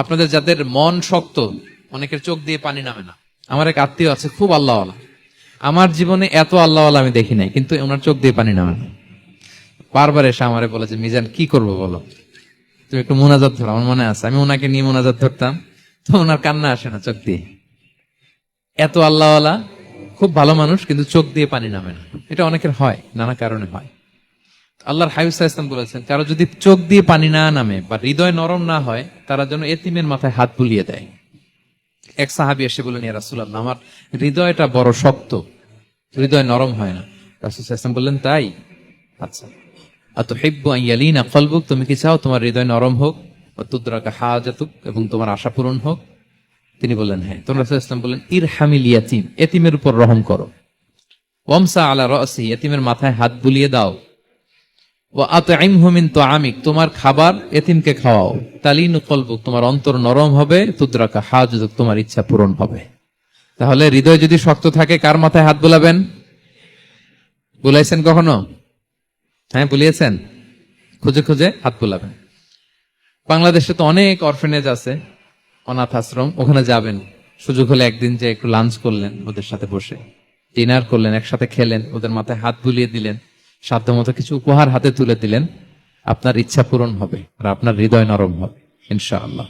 আপনাদের যাদের মন শক্ত, অনেকের চোখ দিয়ে পানি নামে না। আমার এক আত্মীয় আছে খুব আল্লাহওয়ালা, আমার জীবনে এত আল্লাহওয়ালা আমি দেখি নাই, কিন্তু ওনার চোখ দিয়ে পানি নামে না। বারবার এসে আমারে বলে যে মিজান কি করবো বলো, তুমি একটু মোনাজাত ধরো। আমার মনে আছে আমি ওনাকে নিয়ে মোনাজাত ধরতাম, তো ওনার কান্না আসে না চোখ দিয়ে। এত আল্লাহওয়ালা, খুব ভালো মানুষ, কিন্তু চোখ দিয়ে পানি নামে না। এটা অনেকের হয়, নানা কারণে হয়। আল্লাহর হাবিব সাল্লাল্লাহু আলাইহি ওয়াসাল্লাম বলেছেন, কারো যদি চোখ দিয়ে পানি না নামে বা হৃদয় নরম না হয়, তারা যেন এতিমের মাথায় হাত বুলিয়ে দেয়। এক সাহাবী এসে বললেন, ইয়া রাসূলুল্লাহ, আমার হৃদয়টা বড় শক্ত, হৃদয় নরম হয় না। রাসূল সাল্লাল্লাহু আলাইহি ওয়াসাল্লাম বললেন, তাই? আচ্ছা, আতুহিব্বু আন ইয়ালিনা কলবুক, তুমি কি চাও তোমার হৃদয় নরম হোক, ওয়া তুদরাকা হাজাতুক, এবং তোমার আশা পূরণ হোক? তিনি বললেন হ্যাঁ। তো রাসূল সাল্লাল্লাহু আলাইহি ওয়াসাল্লাম বললেন, ইরহামিল ইয়াতীম, এতিমের উপর রহম করো। ওয়ামসা আলা রাসি, এতিমের মাথায় হাত বুলিয়ে দাও। ওয়া আতইমহু মিন তুআমিক, তোমার খাবার এতিমকে খাওয়াও। তালিনু কলবুক, তোমার অন্তর নরম হবে। তুদরাকা হাজাতুক, তোমার ইচ্ছা পূরণ হবে। তাহলে হৃদয় যদি শক্ত থাকে, কার মাথায় হাত বুলাবেন? বুলাইছেন কখনো? হ্যাঁ, বুলিয়েছেন? খুঁজে খুঁজে হাত বুলাবেন। বাংলাদেশে তো অনেক অরফেনেজ আছে, অনাথ আশ্রম, ওখানে যাবেন। সুযোগ হলে একদিন যে একটু লাঞ্চ করলেন ওদের সাথে বসে, ডিনার করলেন, একসাথে খেলেন, ওদের মাথায় হাত বুলিয়ে দিলেন, সাধ্যমতো কিছু উপহার হাতে তুলে দিলেন, আপনার ইচ্ছা পূরণ হবে আর আপনার হৃদয় নরম হবে ইনশাআল্লাহ।